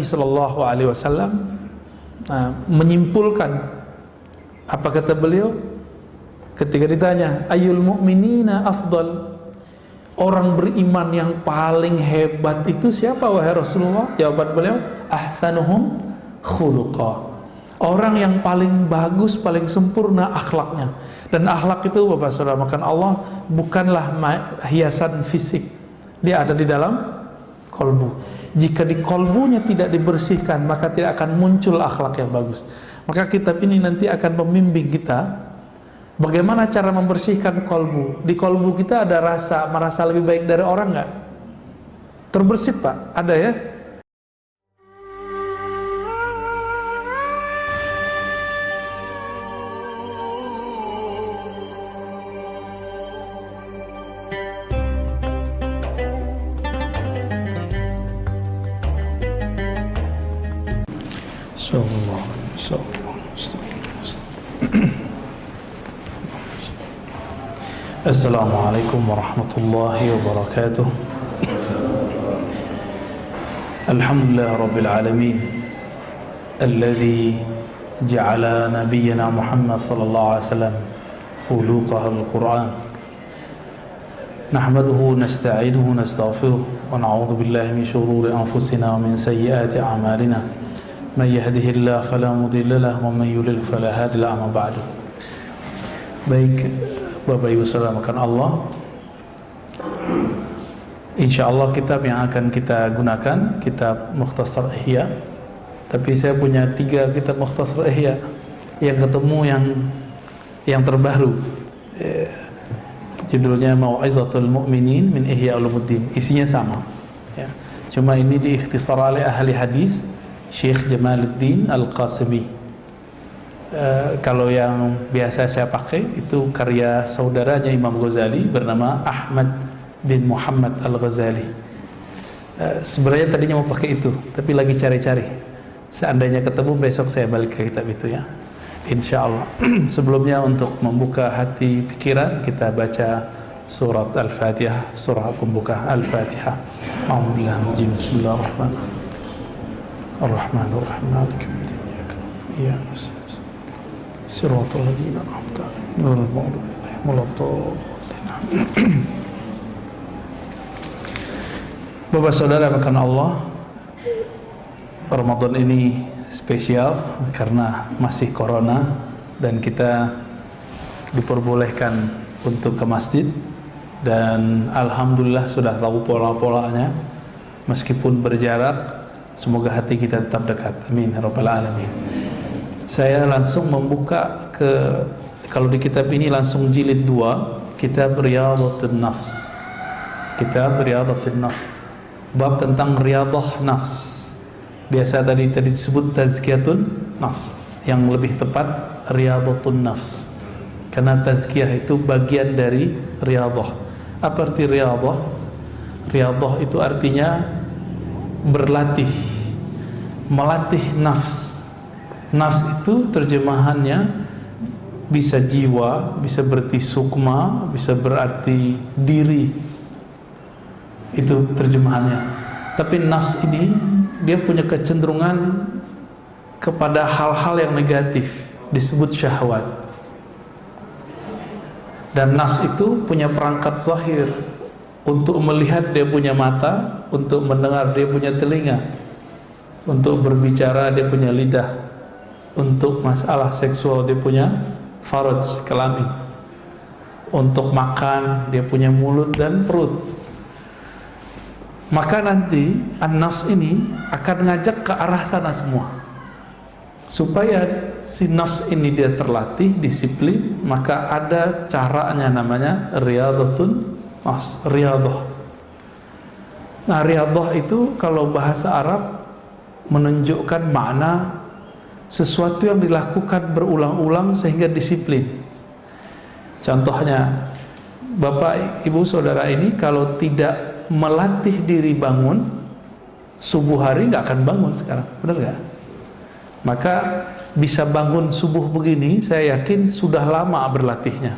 Nabi Shallallahu Alaihi Wasallam menyimpulkan, apa kata beliau ketika ditanya ayyul mu'minina afdal, orang beriman yang paling hebat itu siapa wahai Rasulullah? Jawaban beliau, ahsanuhum khuluqa, orang yang paling bagus, paling sempurna akhlaknya. Dan akhlak itu Bapak Saudara makan Allah bukanlah hiasan fisik, dia ada di dalam kolbu. Jika di kolbunya tidak dibersihkan, maka tidak akan muncul akhlak yang bagus. Maka kitab ini nanti akan membimbing kita bagaimana cara membersihkan kolbu. Di kolbu kita ada rasa merasa lebih baik dari orang nggak? Terbersih Pak? Ada ya? Assalamualaikum warahmatullahi wabarakatuh. Alhamdulillah rabbil alamin alladhi ja'ala nabiyyana Muhammad sallallahu alaihi wasallam khuluqahu al-Qur'an. Nahmaduhu nasta'inuhu nastaghfiruh wa na'udzu billahi min shururi anfusina wa min sayyiati a'malina. Man yahdihillahu fala mudilla lahu wa man yudlil fala hadiya lahu. Amma ba'du. Baik Bapak Ibu Saudara makan Allah, insyaallah kitab yang akan kita gunakan kitab Mukhtasar Ihya. Tapi saya punya 3 kitab Mukhtasar Ihya yang ketemu yang terbaru. Judulnya Mau'izatul Mu'minin min Ihya Ulumuddin. Isinya sama ya. Cuma ini diikhtisar oleh ahli hadis Syekh Jamaluddin Al-Qasimi. Kalau yang biasa saya pakai itu karya saudaranya Imam Ghazali bernama Ahmad bin Muhammad Al-Ghazali. Sebenarnya tadinya mau pakai itu, tapi lagi cari-cari. Seandainya ketemu besok saya balik ke kitab itu ya, insyaallah. Sebelumnya untuk membuka hati pikiran kita baca surat Al-Fatihah, surah pembuka Al-Fatihah. A'udzubillahi bismillahirrahmanirrahim. Ar-Rahmanir-Rahim. Maliki yaumiddin. Iyyaka na'budu Siratal ladzina an'amta 'alaihim ghairil maghdubi 'alaihim waladdallin. Bapak Saudara makan Allah, Ramadan ini spesial karena masih corona dan kita diperbolehkan untuk ke masjid, dan alhamdulillah sudah tahu pola-polanya meskipun berjarak. Semoga hati kita tetap dekat, amin ya rabbal alamin. Saya langsung membuka kalau di kitab ini langsung jilid 2, kitab Riyadhatun Nafs. Kitab Riyadhatun Nafs, bab tentang riyadah nafs. Biasa tadi disebut tazkiyatun nafs, yang lebih tepat Riyadhatun Nafs, karena tazkiyah itu bagian dari riyadah. Apa arti riyadah? Riyadah itu artinya berlatih, melatih nafs. Nafs itu terjemahannya bisa jiwa, bisa berarti sukma, bisa berarti diri. Itu terjemahannya. Tapi nafs ini dia punya kecenderungan kepada hal-hal yang negatif, disebut syahwat. Dan nafs itu punya perangkat zahir. Untuk melihat dia punya mata, untuk mendengar dia punya telinga, untuk berbicara dia punya lidah, untuk masalah seksual dia punya faraj, kelamin, untuk makan dia punya mulut dan perut. Maka nanti an-nafs ini akan ngajak ke arah sana semua. Supaya si nafs ini dia terlatih, disiplin, maka ada caranya namanya riyadhatun nafs, riyadah. Nah, riyadah itu kalau bahasa Arab menunjukkan makna sesuatu yang dilakukan berulang-ulang sehingga disiplin. Contohnya, Bapak Ibu Saudara ini kalau tidak melatih diri bangun subuh hari nggak akan bangun sekarang, benar nggak? Maka bisa bangun subuh begini, saya yakin sudah lama berlatihnya.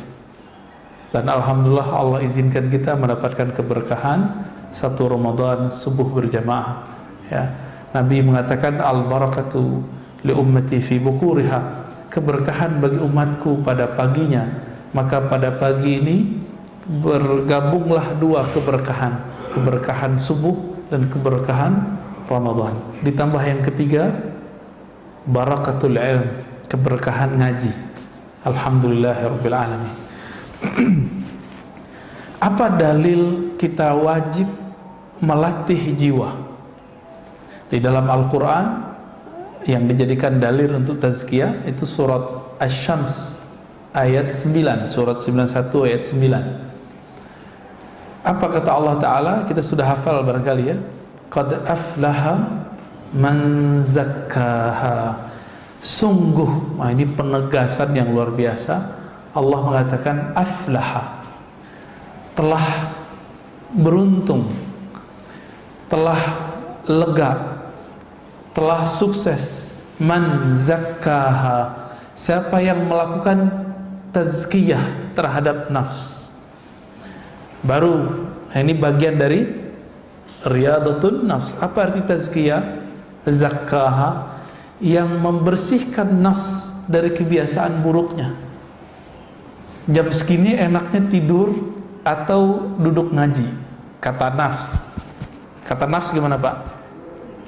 Dan alhamdulillah Allah izinkan kita mendapatkan keberkahan 1 Ramadan subuh berjamaah. Ya, Nabi mengatakan al-barakatu li ummati fi bukuriha, keberkahan bagi umatku pada paginya. Maka pada pagi ini bergabunglah dua keberkahan, keberkahan subuh dan keberkahan Ramadan. Ditambah yang ketiga, barakatul ilm, keberkahan ngaji. Alhamdulillahirabbil alamin. Apa dalil kita wajib melatih jiwa? Di dalam Al-Quran yang dijadikan dalil untuk tazkiyah itu surat Asy-Syams ayat 9, surat 91 ayat 9. Apa kata Allah Ta'ala? Kita sudah hafal barangkali ya. Qad aflaha man zakkaha. Sungguh, nah ini penegasan yang luar biasa. Allah mengatakan aflaha, telah beruntung, telah lega, telah sukses. Man zakkaha, siapa yang melakukan tazkiyah terhadap nafs. Baru ini bagian dari riyadatun nafs. Apa arti tazkiyah? Zakkaha, yang membersihkan nafs dari kebiasaan buruknya. Jam segini enaknya tidur atau duduk ngaji, kata nafs. Kata nafs gimana Pak?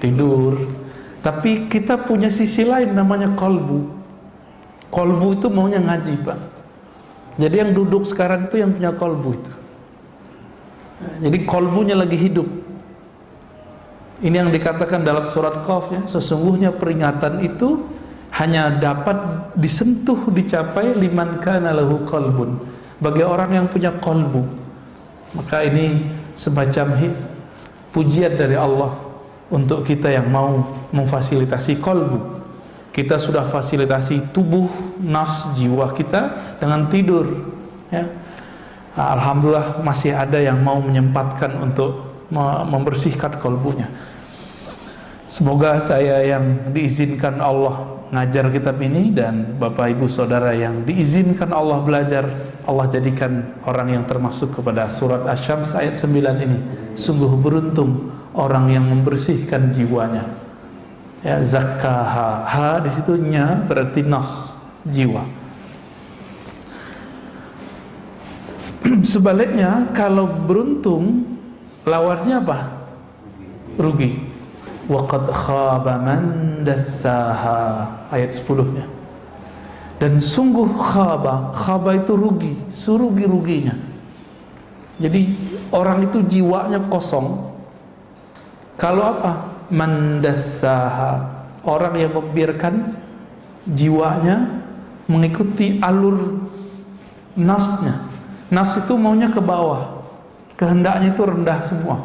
Tidur. Tapi kita punya sisi lain namanya kolbu. Kolbu itu maunya ngaji Pak. Jadi yang duduk sekarang itu yang punya kolbu itu. Jadi kolbunya lagi hidup. Ini yang dikatakan dalam surat Qaf ya, sesungguhnya peringatan itu hanya dapat disentuh, dicapai liman kana lahu qalbun, bagi orang yang punya kolbu. Maka ini semacam pujian dari Allah untuk kita yang mau memfasilitasi kolbu. Kita sudah fasilitasi tubuh, nafs, jiwa kita dengan tidur ya. Alhamdulillah masih ada yang mau menyempatkan untuk membersihkan kolbunya. Semoga saya yang diizinkan Allah ngajar kitab ini dan Bapak Ibu Saudara yang diizinkan Allah belajar, Allah jadikan orang yang termasuk kepada surat Asy-Syams ayat 9 ini. Sungguh beruntung orang yang membersihkan jiwanya. Ya, zakkaha, ha di situ nya berarti nafs, jiwa. Sebaliknya kalau beruntung lawannya apa? Rugi. Wa qad khaba man dassaha, ayat 10-nya. Dan sungguh khaba itu rugi, serugi-ruginya. Jadi orang itu jiwanya kosong. Kalau apa? Man dassaha, orang yang membiarkan jiwanya mengikuti alur nafsnya. Nafs itu maunya ke bawah, kehendaknya itu rendah semua.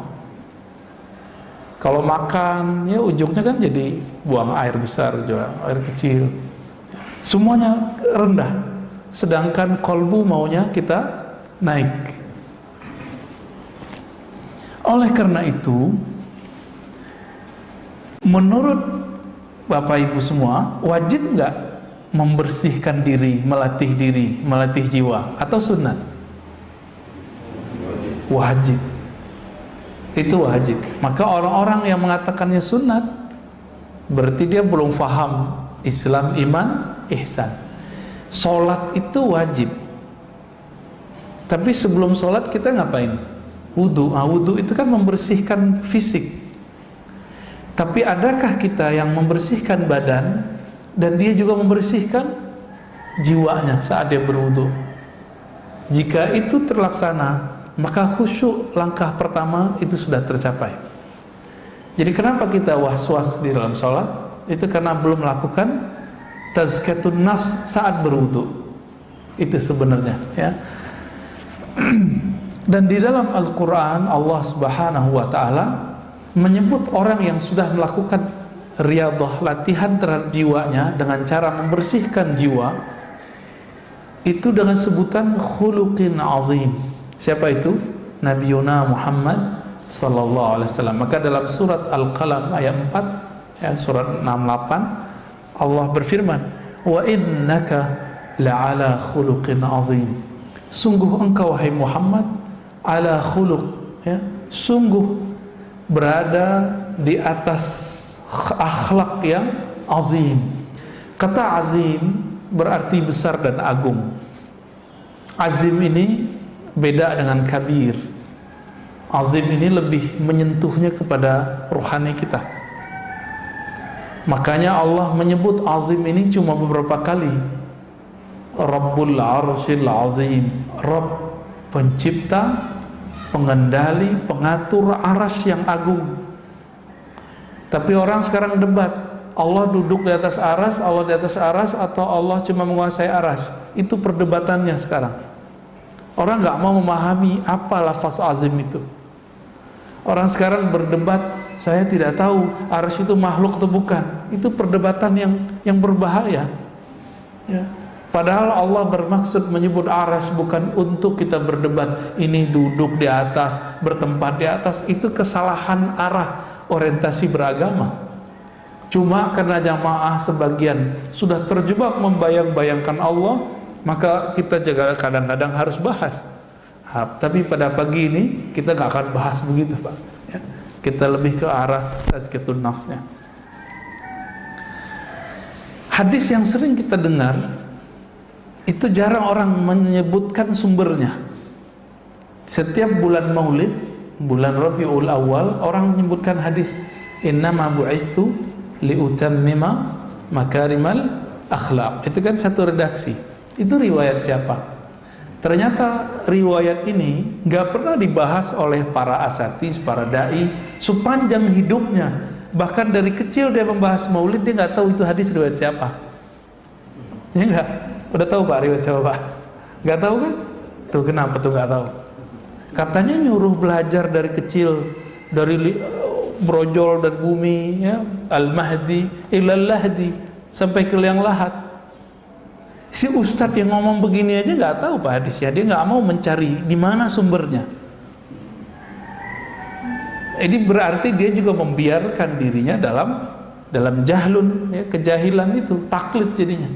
Kalau makan, ya ujungnya kan jadi buang air besar, juga air kecil. Semuanya rendah. Sedangkan kolbu maunya kita naik. Oleh karena itu, menurut Bapak Ibu semua, wajib nggak membersihkan diri, melatih jiwa, atau sunat? Wajib. Itu wajib. Maka orang-orang yang mengatakannya sunat berarti dia belum faham Islam, iman, ihsan. Sholat itu wajib. Tapi sebelum sholat kita ngapain? Wudu. Wudu itu kan membersihkan fisik. Tapi adakah kita yang membersihkan badan dan dia juga membersihkan jiwanya saat dia berwudu? Jika itu terlaksana, maka khusyuk langkah pertama itu sudah tercapai. Jadi kenapa kita was-was di dalam sholat? Itu karena belum melakukan tazkiyatun nafs saat berwudu. Itu sebenarnya ya. Dan di dalam Al-Quran Allah Subhanahu wa ta'ala menyebut orang yang sudah melakukan riyadhah, latihan terhadap jiwanya dengan cara membersihkan jiwa itu dengan sebutan khuluqin azim. Siapa itu? Nabi Yuna Muhammad sallallahu alaihi wasallam. Maka dalam surat Al-Qalam ayat 4 ya, surat 68 Allah berfirman, "Wa innaka la'ala khuluqin azim." Sungguh engkau wahai Muhammad ala khuluq ya, sungguh berada di atas akhlak yang azim. Kata azim berarti besar dan agung. Azim ini beda dengan kabir. Azim ini lebih menyentuhnya kepada rohani kita. Makanya Allah menyebut azim ini cuma beberapa kali. Rabbul Arsyil Azim, Rabb pencipta, pengendali, pengatur arasy yang agung. Tapi orang sekarang debat, Allah duduk di atas aras, Allah di atas aras, atau Allah cuma menguasai aras. Itu perdebatannya sekarang. Orang nggak mau memahami apa lafaz azim itu. Orang sekarang berdebat, saya tidak tahu aras itu makhluk atau bukan. Itu perdebatan yang berbahaya. Ya. Padahal Allah bermaksud menyebut aras bukan untuk kita berdebat. Ini duduk di atas, bertempat di atas. Itu kesalahan arah orientasi beragama. Cuma karena jamaah sebagian sudah terjebak membayang-bayangkan Allah, maka kita juga kadang-kadang harus bahas. Tapi pada pagi ini kita gak akan bahas begitu, Pak. Ya. Kita lebih ke arah tazkiyatun nafsnya. Hadis yang sering kita dengar itu jarang orang menyebutkan sumbernya. Setiap bulan Maulid, bulan Rabiul Awal, orang menyebutkan hadis innama bu'istu liutammima makarimal akhlaq. Itu kan satu redaksi. Itu riwayat siapa? Ternyata riwayat ini gak pernah dibahas oleh para asatis, para dai sepanjang hidupnya. Bahkan dari kecil dia membahas Maulid, dia gak tahu itu hadis riwayat siapa. Ya enggak? Udah tahu Pak riwayat siapa Pak? Gak tahu kan? Tuh kenapa tuh gak tahu? Katanya nyuruh belajar dari kecil, dari brojol dan bumi, ya, al-mahdi ilal lahdi, sampai ke liang lahat. Si ustadz yang ngomong begini aja nggak tahu Pak hadisnya, dia nggak mau mencari di mana sumbernya. Ini berarti dia juga membiarkan dirinya dalam jahlun, ya, kejahilan itu, taklid jadinya.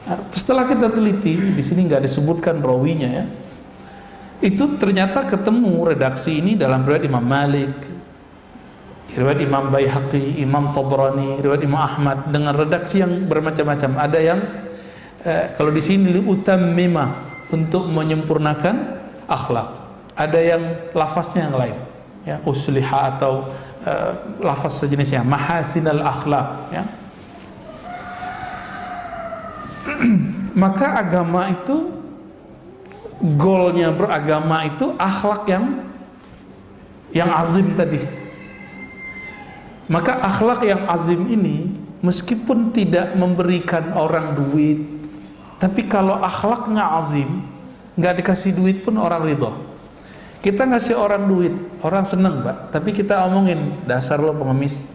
Nah, setelah kita teliti, di sini nggak disebutkan rawinya, ya. Itu ternyata ketemu redaksi ini dalam riwayat Imam Malik, riwayat Imam Baihaqi, Imam Tabrani, riwayat Imam Ahmad dengan redaksi yang bermacam-macam. Ada yang kalau di sini liutammima, untuk menyempurnakan akhlak. Ada yang lafaznya yang lain, ya, usliha atau lafaz sejenisnya, mahasinal akhlak, ya. Maka agama itu, goalnya beragama itu akhlak yang azim tadi. Maka akhlak yang azim ini meskipun tidak memberikan orang duit, tapi kalau akhlaknya azim, nggak dikasih duit pun orang ridho. Kita ngasih orang duit, orang seneng Pak, tapi kita omongin dasar lo pengemis,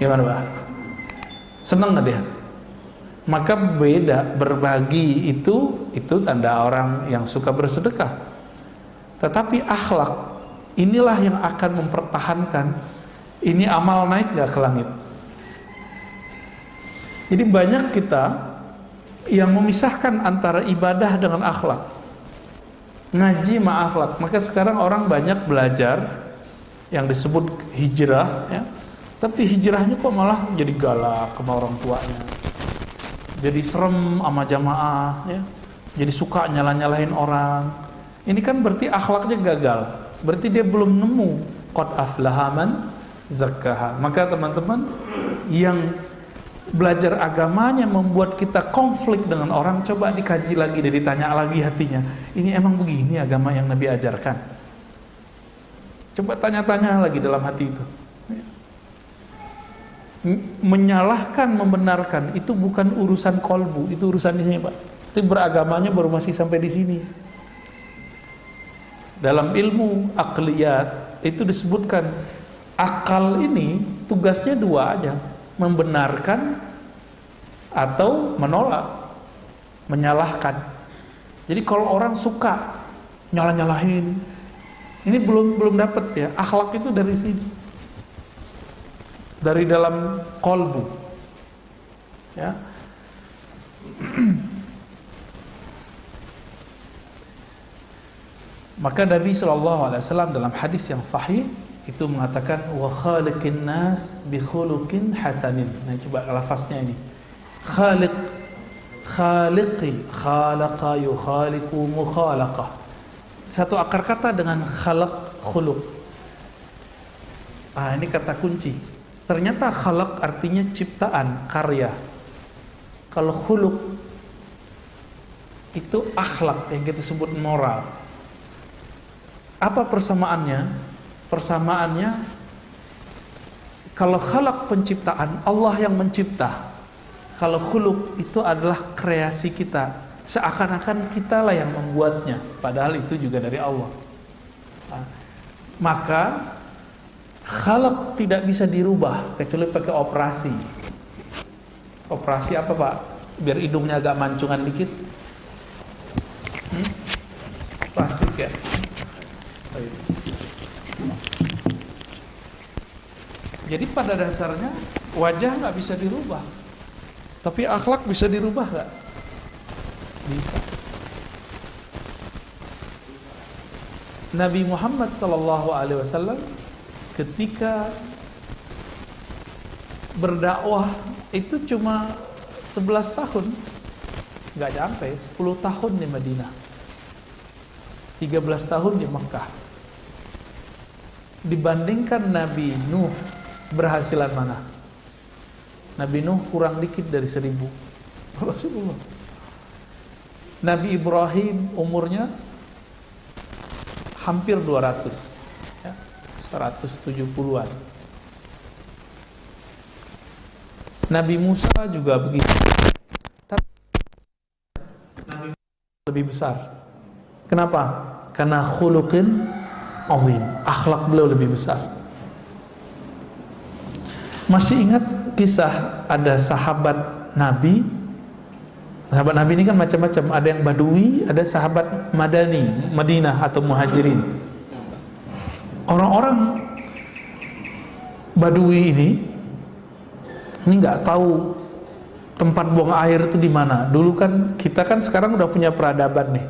gimana Pak? Seneng nggak dia? Maka beda, berbagi itu tanda orang yang suka bersedekah. Tetapi akhlak inilah yang akan mempertahankan ini amal naik gak ke langit. Jadi banyak kita yang memisahkan antara ibadah dengan akhlak, ngaji ma akhlak. Maka sekarang orang banyak belajar yang disebut hijrah, ya. Tapi hijrahnya kok malah jadi galak sama orang tuanya, jadi serem sama jamaah, ya. Jadi suka nyalah-nyalahin orang. Ini kan berarti akhlaknya gagal. Berarti dia belum nemu qad aflaha man zakkaha. Maka teman-teman yang belajar agamanya membuat kita konflik dengan orang, coba dikaji lagi dan ditanya lagi hatinya, ini emang begini agama yang Nabi ajarkan? Coba tanya-tanya lagi dalam hati itu. Menyalahkan, membenarkan itu bukan urusan kolbu, itu urusan di sini Pak. Itu beragamanya baru masih sampai di sini. Dalam ilmu akliyat itu disebutkan akal ini tugasnya dua aja, membenarkan atau menolak, menyalahkan. Jadi kalau orang suka nyalah-nyalahin, ini belum dapat, ya. Akhlak itu dari sini, dari dalam kolbu, ya. Maka Nabi SAW dalam hadis yang sahih itu mengatakan wa khaliqin nas bi khuluqin hasanin. Nah, coba lafaznya ini. Khaliqi, khalaqa yukhaliqu mukhalaqah. Satu akar kata dengan khalaq, khuluq. Ini kata kunci. Ternyata khalaq artinya ciptaan, karya. Kalau khuluq itu akhlak yang kita sebut moral. Apa persamaannya? Persamaannya, kalau khalaq penciptaan, Allah yang mencipta. Kalau khuluq itu adalah kreasi kita, seakan-akan kitalah yang membuatnya, padahal itu juga dari Allah. Maka khalaq tidak bisa dirubah kecuali pakai operasi. Operasi apa, Pak? Biar hidungnya agak mancungan dikit. Plastik ya. Jadi pada dasarnya wajah nggak bisa dirubah, tapi akhlak bisa dirubah nggak? Bisa. Nabi Muhammad SAW ketika berdakwah itu cuma 11 tahun, nggak sampai 10 tahun di Madinah, 13 tahun di Mekah. Dibandingkan Nabi Nuh, berhasilan mana? Nabi Nuh kurang dikit dari 1000. Rasulullah. Nabi Ibrahim umurnya hampir 200 ya, 170-an. Nabi Musa juga begitu. Tapi Nabi Musa lebih besar. Kenapa? Karena khuluqin azim, akhlak beliau lebih besar. Masih ingat kisah ada sahabat Nabi? Sahabat Nabi ini kan macam-macam, ada yang Badui, ada sahabat Madani, Madinah atau Muhajirin. Orang-orang Badui ini nggak tahu tempat buang air itu di mana. Dulu kan kita kan sekarang udah punya peradaban nih,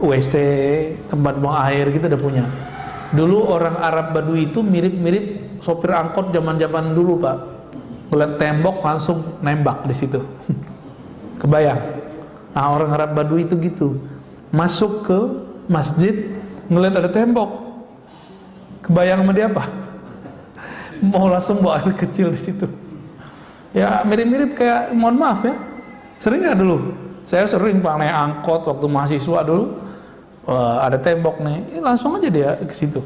WC, tempat buang air kita udah punya. Dulu orang Arab Badui itu mirip-mirip sopir angkot zaman-zaman dulu, Pak. Ngeliat tembok langsung nembak di situ. Kebayang? Nah, orang Arab Badui itu gitu. Masuk ke masjid, ngeliat ada tembok. Kebayang sama dia apa? Mau langsung bawa air kecil di situ. Ya mirip-mirip kayak, mohon maaf ya. Sering nggak dulu? Saya sering Pak naik angkot waktu mahasiswa dulu. Ada tembok nih, langsung aja dia ke situ.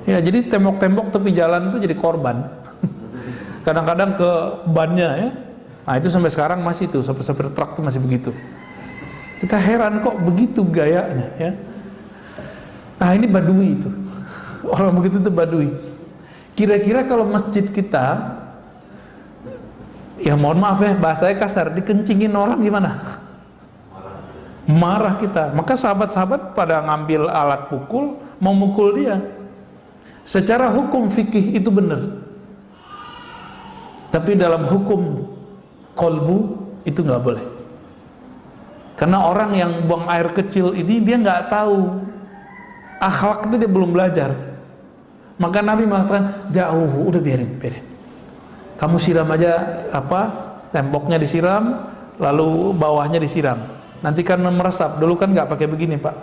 Ya, jadi tembok-tembok tepi jalan itu jadi korban. Kadang-kadang ke bannya ya. Nah itu sampai sekarang masih tuh, sopir truk tuh masih begitu. Kita heran kok begitu gayanya ya. Nah ini Badui itu. Orang begitu tuh Badui. Kira-kira kalau masjid kita, ya mohon maaf ya, bahasanya kasar, dikencingin orang gimana? Marah kita. Maka sahabat-sahabat pada ngambil alat pukul, mau mukul dia. Secara hukum fikih itu benar. Tapi dalam hukum kolbu itu nggak boleh. Karena orang yang buang air kecil ini dia nggak tahu akhlak, itu dia belum belajar. Maka Nabi mengatakan jauh, udah biarin. Kamu siram aja temboknya disiram, lalu bawahnya disiram. Nanti kan meresap. Dulu kan nggak pakai begini, Pak.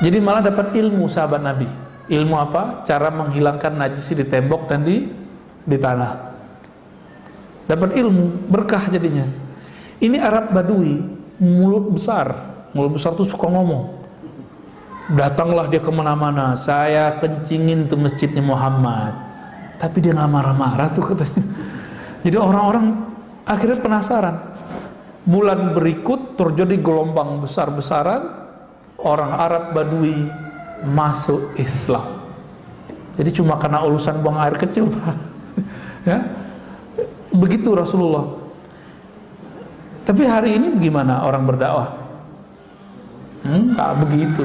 Jadi malah dapat ilmu sahabat Nabi. Ilmu apa? Cara menghilangkan najis di tembok dan di tanah. Dapat ilmu, berkah jadinya. Ini Arab Badui, mulut besar tuh suka ngomong. Datanglah dia kemana-mana, saya kencingin tuh masjidnya Muhammad. Tapi dia nggak marah-marah tuh katanya. Jadi orang-orang akhirnya penasaran. Bulan berikut terjadi gelombang besar-besaran, orang Arab Badui masuk Islam. Jadi cuma karena urusan buang air kecil, Pak. Ya. Begitu Rasulullah. Tapi hari ini bagaimana orang berdakwah? Enggak begitu.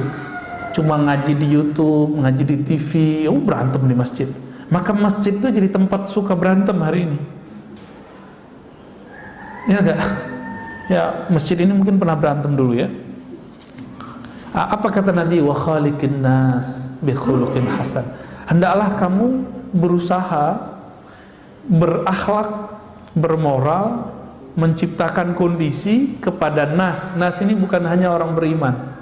Cuma ngaji di YouTube, ngaji di TV, berantem di masjid. Maka masjid itu jadi tempat suka berantem hari ini. Ya enggak? Ya, masjid ini mungkin pernah berantem dulu ya. Apa kata Nabi? Wa khaliqin nas bi khuluqin hasan. Hendaklah kamu berusaha berakhlak, bermoral, menciptakan kondisi kepada nas. Nas ini bukan hanya orang beriman,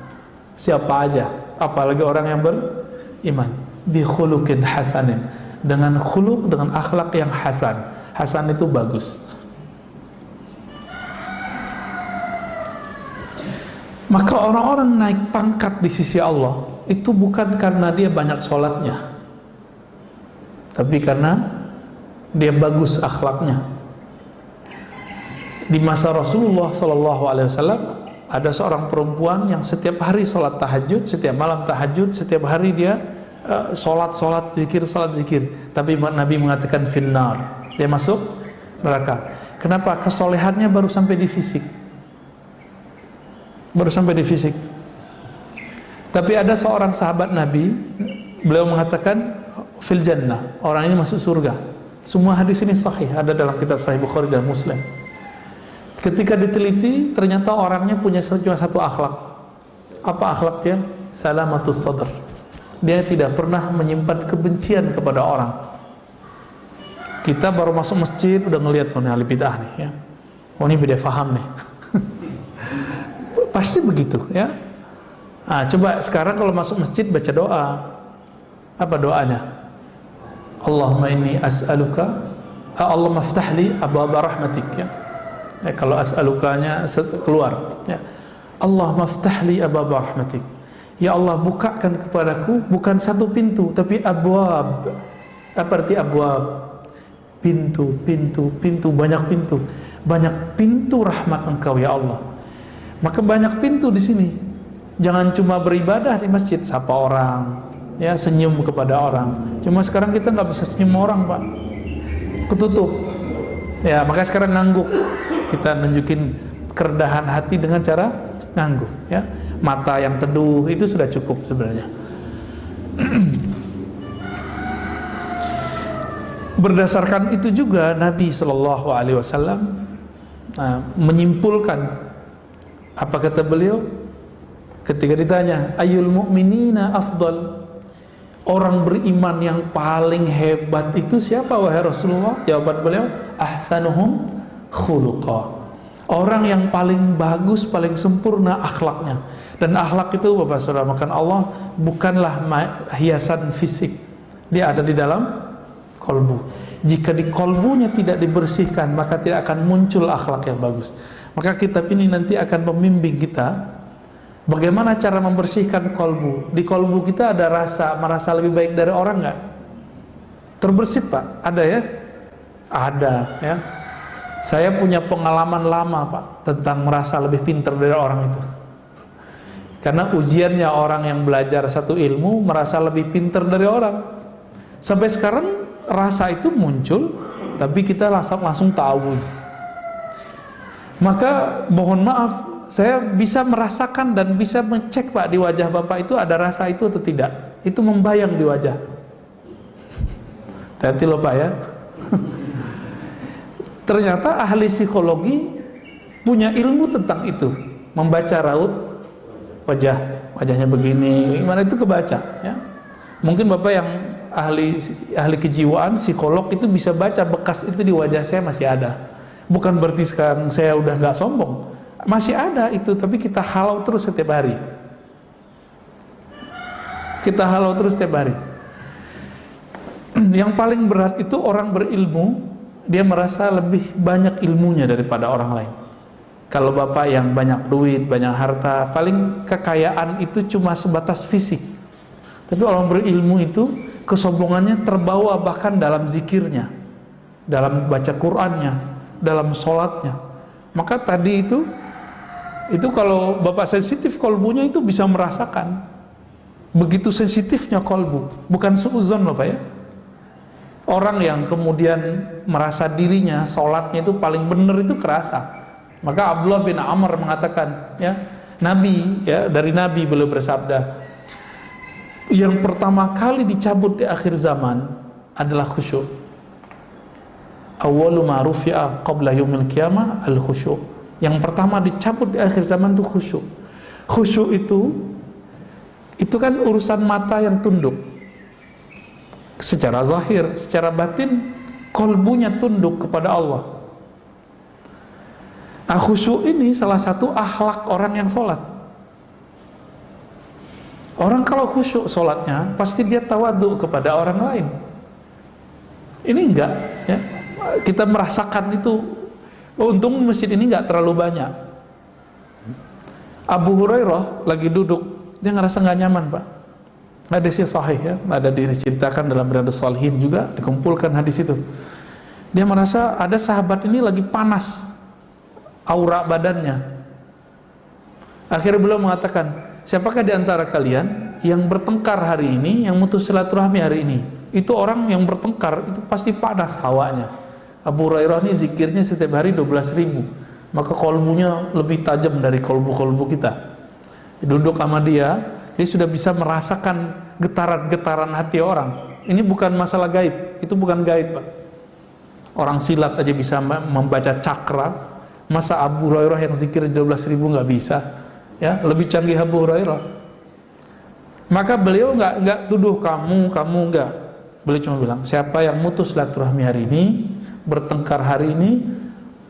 siapa aja, apalagi orang yang beriman. Bi khuluqin hasanin, dengan khuluq, dengan akhlak yang hasan. Hasan itu bagus. Maka orang-orang naik pangkat di sisi Allah itu bukan karena dia banyak sholatnya, tapi karena dia bagus akhlaknya. Di masa Rasulullah SAW ada seorang perempuan yang setiap hari sholat tahajud, setiap malam tahajud, setiap hari dia sholat zikir. Tapi Nabi mengatakan finnar, dia masuk neraka. Kenapa? Kesolehannya baru sampai di fisik. Tapi ada seorang sahabat Nabi, beliau mengatakan fil jannah, orang ini masuk surga. Semua hadis ini sahih, ada dalam kitab Sahih Bukhari dan Muslim. Ketika diteliti, ternyata orangnya punya cuma satu akhlak. Apa akhlaknya? Salamatus sadr. Dia tidak pernah menyimpan kebencian kepada orang. Kita baru masuk masjid udah ngelihat nih ahli bid'ah nih ya. Oh ini beda faham nih. Pasti begitu ya. Nah, coba sekarang kalau masuk masjid baca doa. Apa doanya? Allahumma inni as'aluka, Allahumma ftahli abwaaba rahmatik ya. Kalau as'alukanya keluar ya. Allahumma ftahli abwaaba rahmatik. Ya Allah, bukakan kepadaku bukan satu pintu tapi abwab. Apa arti abwab? Pintu, banyak pintu. Banyak pintu rahmat Engkau ya Allah. Maka banyak pintu di sini. Jangan cuma beribadah di masjid, sapa orang, ya senyum kepada orang. Cuma sekarang kita nggak bisa senyum orang, Pak. Ketutup. Ya, maka sekarang ngangguk. Kita nunjukin kerendahan hati dengan cara ngangguk, ya. Mata yang teduh itu sudah cukup sebenarnya. Berdasarkan itu juga Nabi Shallallahu Alaihi Wasallam menyimpulkan. Apa kata beliau ketika ditanya ayyul mu'minina afdal, orang beriman yang paling hebat itu siapa wahai Rasulullah? Jawaban beliau ahsanuhum khuluqa, orang yang paling bagus, paling sempurna akhlaknya. Dan akhlak itu Bapak Saudara makan Allah bukanlah hiasan fisik, dia ada di dalam kolbu. Jika di kolbunya tidak dibersihkan, maka tidak akan muncul akhlak yang bagus. Maka kitab ini nanti akan membimbing kita bagaimana cara membersihkan kolbu. Di kolbu kita ada merasa lebih baik dari orang nggak? Terbersit Pak? Ada ya? Ada ya. Saya punya pengalaman lama Pak tentang merasa lebih pintar dari orang itu. Karena ujiannya orang yang belajar satu ilmu merasa lebih pintar dari orang. Sampai sekarang rasa itu muncul, tapi kita langsung ta'awuz. Maka mohon maaf, saya bisa merasakan dan bisa mengecek Pak di wajah Bapak itu ada rasa itu atau tidak. Itu membayang di wajah. Hati-hati loh Pak ya. Ternyata ahli psikologi punya ilmu tentang itu, membaca raut wajahnya begini, gimana itu kebaca ya. Mungkin Bapak yang ahli kejiwaan, psikolog itu bisa baca bekas itu di wajah saya masih ada. Bukan berarti sekarang saya udah nggak sombong, masih ada itu, tapi kita halau terus setiap hari. Yang paling berat itu orang berilmu, dia merasa lebih banyak ilmunya daripada orang lain. Kalau Bapak yang banyak duit, banyak harta, paling kekayaan itu cuma sebatas fisik. Tapi orang berilmu itu kesombongannya terbawa bahkan dalam zikirnya, dalam baca Qur'annya, dalam sholatnya. Maka tadi itu kalau Bapak sensitif kolbunya itu bisa merasakan begitu sensitifnya kolbu. Bukan suuzon Bapak ya. Orang yang kemudian merasa dirinya sholatnya itu paling benar itu kerasa. Maka Abdullah bin Amr mengatakan ya, Nabi ya, dari Nabi beliau bersabda, yang pertama kali dicabut di akhir zaman adalah khusyuk. Awwalu ma rufi'a qabla yaumil qiyamah al-khusyuk. Yang pertama dicabut di akhir zaman itu khusyuk. Khusyuk itu Itu kan urusan mata yang tunduk secara zahir, secara batin kolbunya tunduk kepada Allah. Khusyuk ini salah satu akhlak orang yang sholat. Orang kalau khusyuk sholatnya pasti dia tawadhu kepada orang lain. Ini enggak ya. Kita merasakan itu. Untung masjid ini enggak terlalu banyak. Abu Hurairah lagi duduk, dia ngerasa nggak nyaman, Pak. Hadisnya sahih ya, ada diceritakan dalam Riyadhus Shalihin juga, dikumpulkan hadis itu. Dia merasa ada sahabat ini lagi panas aura badannya. Akhirnya beliau mengatakan, siapakah di antara kalian yang bertengkar hari ini, yang mutus silaturahmi hari ini? Itu orang yang bertengkar itu pasti panas hawanya. Abu Hurairah ini zikirnya setiap hari 12.000, maka kolbunya lebih tajam dari kolbu-kolbu kita. Duduk sama dia sudah bisa merasakan getaran-getaran hati orang. Ini bukan masalah gaib, itu bukan gaib, Pak. Orang silat aja bisa membaca cakra, masa Abu Hurairah yang zikir 12.000 nggak bisa? Ya, lebih canggih Abu Hurairah. Maka beliau nggak tuduh kamu nggak. Beliau cuma bilang, siapa yang mutus silaturahmi hari ini, bertengkar hari ini,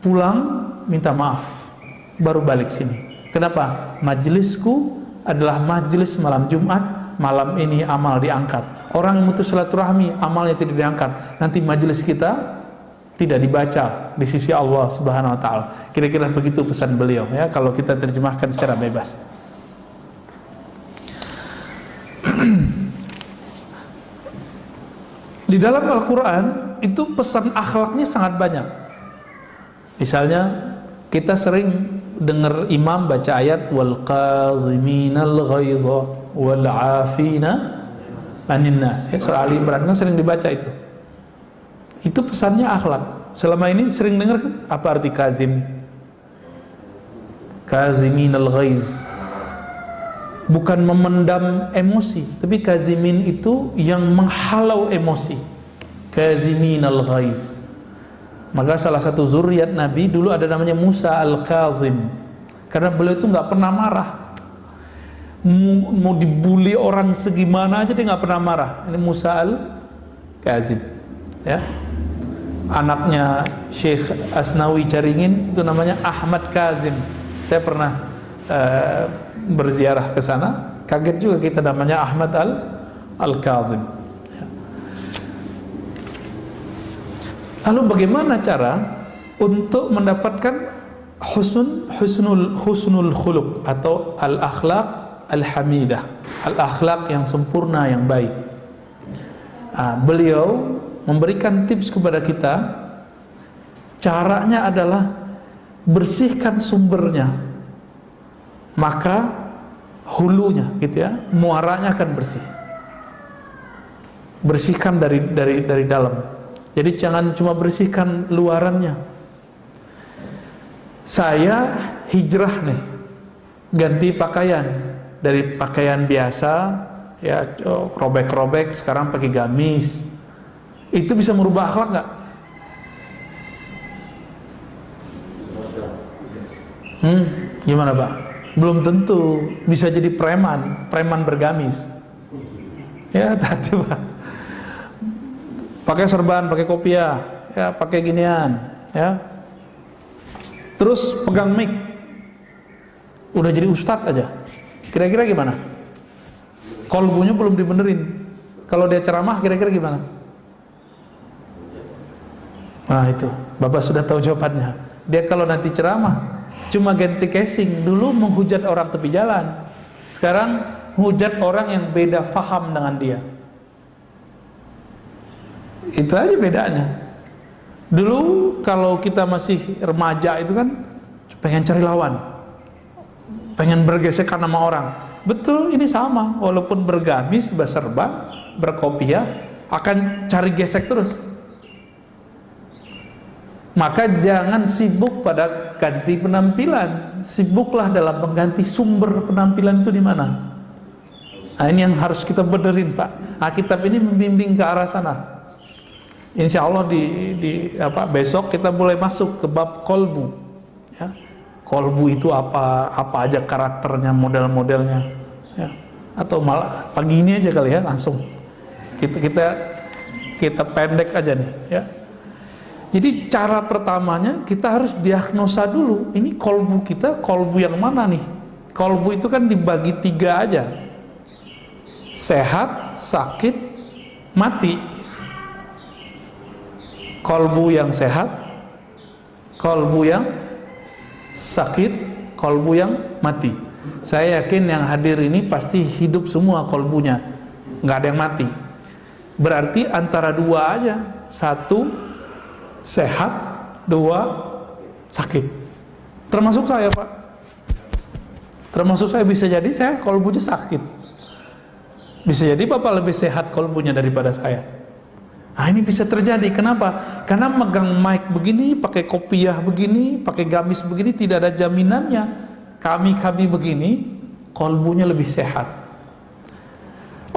pulang minta maaf, baru balik sini. Kenapa? Majelisku adalah majelis malam Jumat, malam ini amal diangkat. Orang yang mutus silaturahmi, amalnya tidak diangkat. Nanti majelis kita tidak dibaca di sisi Allah Subhanahu wa taala. Kira-kira begitu pesan beliau ya, kalau kita terjemahkan secara bebas. Di dalam Al-Quran itu pesan akhlaknya sangat banyak. Misalnya kita sering dengar imam baca ayat wal qaziminal ghaiza wal afina 'anil nas. Ya, surah Ali Imran kan sering dibaca itu. Itu pesannya akhlak. Selama ini sering dengar kan apa arti kazim? Kaziminal ghaiz. Bukan memendam emosi, tapi kazimin itu yang menghalau emosi. Kaziminal ghaiz. Maka salah satu zuriat Nabi dulu ada namanya Musa Al-Kazim, karena beliau itu nggak pernah marah. Mau dibully orang segimana aja dia nggak pernah marah. Ini Musa Al-Kazim ya. Anaknya Syekh Asnawi Caringin itu namanya Ahmad Kazim. Saya pernah berziarah ke sana, kaget juga kita namanya Ahmad Al-Kazim. Lalu bagaimana cara untuk mendapatkan husnul khuluq atau al-akhlaq al-hamidah, al-akhlaq yang sempurna, yang baik? Beliau memberikan tips kepada kita. Caranya adalah bersihkan sumbernya, maka hulunya gitu ya, muaranya akan bersih. Bersihkan dari dalam. Jadi jangan cuma bersihkan luarannya. Saya hijrah nih, ganti pakaian dari pakaian biasa ya, robek-robek sekarang pakai gamis. Itu bisa merubah akhlak nggak? Gimana Pak? Belum tentu. Bisa jadi preman bergamis. Ya tadi Pak. Pakai serban, pakai kopiah, ya pakai ginian, ya. Terus pegang mic, udah jadi ustadz aja. Kira-kira gimana? Kolbunya belum dibenerin. Kalau dia ceramah, kira-kira gimana? Nah itu, Bapak sudah tahu jawabannya. Dia kalau nanti ceramah, cuma ganti casing. Dulu menghujat orang tepi jalan, sekarang menghujat orang yang beda faham dengan dia. Itu aja bedanya. Dulu kalau kita masih remaja itu kan pengen cari lawan, pengen bergesekan sama orang. Betul, ini sama. Walaupun bergamis, berserban, berkopiah, akan cari gesek terus. Maka jangan sibuk pada ganti penampilan, sibuklah dalam mengganti sumber penampilan itu di mana. Nah, ini yang harus kita benerin Pak. Kitab ini membimbing ke arah sana. Insya Allah besok kita mulai masuk ke bab kolbu. Ya. Kolbu itu apa aja karakternya, model-modelnya. Ya. atau malah pagi ini aja kali ya, langsung kita pendek aja nih ya. Jadi cara pertamanya kita harus diagnosa dulu, ini kolbu kita kolbu yang mana nih. Kolbu itu kan dibagi 3 aja, sehat, sakit, mati. Kolbu yang sehat, kolbu yang sakit, kolbu yang mati. Saya yakin yang hadir ini pasti hidup semua kolbunya, nggak ada yang mati. Berarti antara 2 aja, 1 sehat, 2 sakit. Termasuk saya, Pak. Termasuk saya, bisa jadi saya kolbunya sakit. Bisa jadi Bapak lebih sehat kolbunya daripada saya. Nah, ini bisa terjadi. Kenapa? Karena megang mic begini, pakai kopiah begini, pakai gamis begini, tidak ada jaminannya. Kami begini, kolbunya lebih sehat.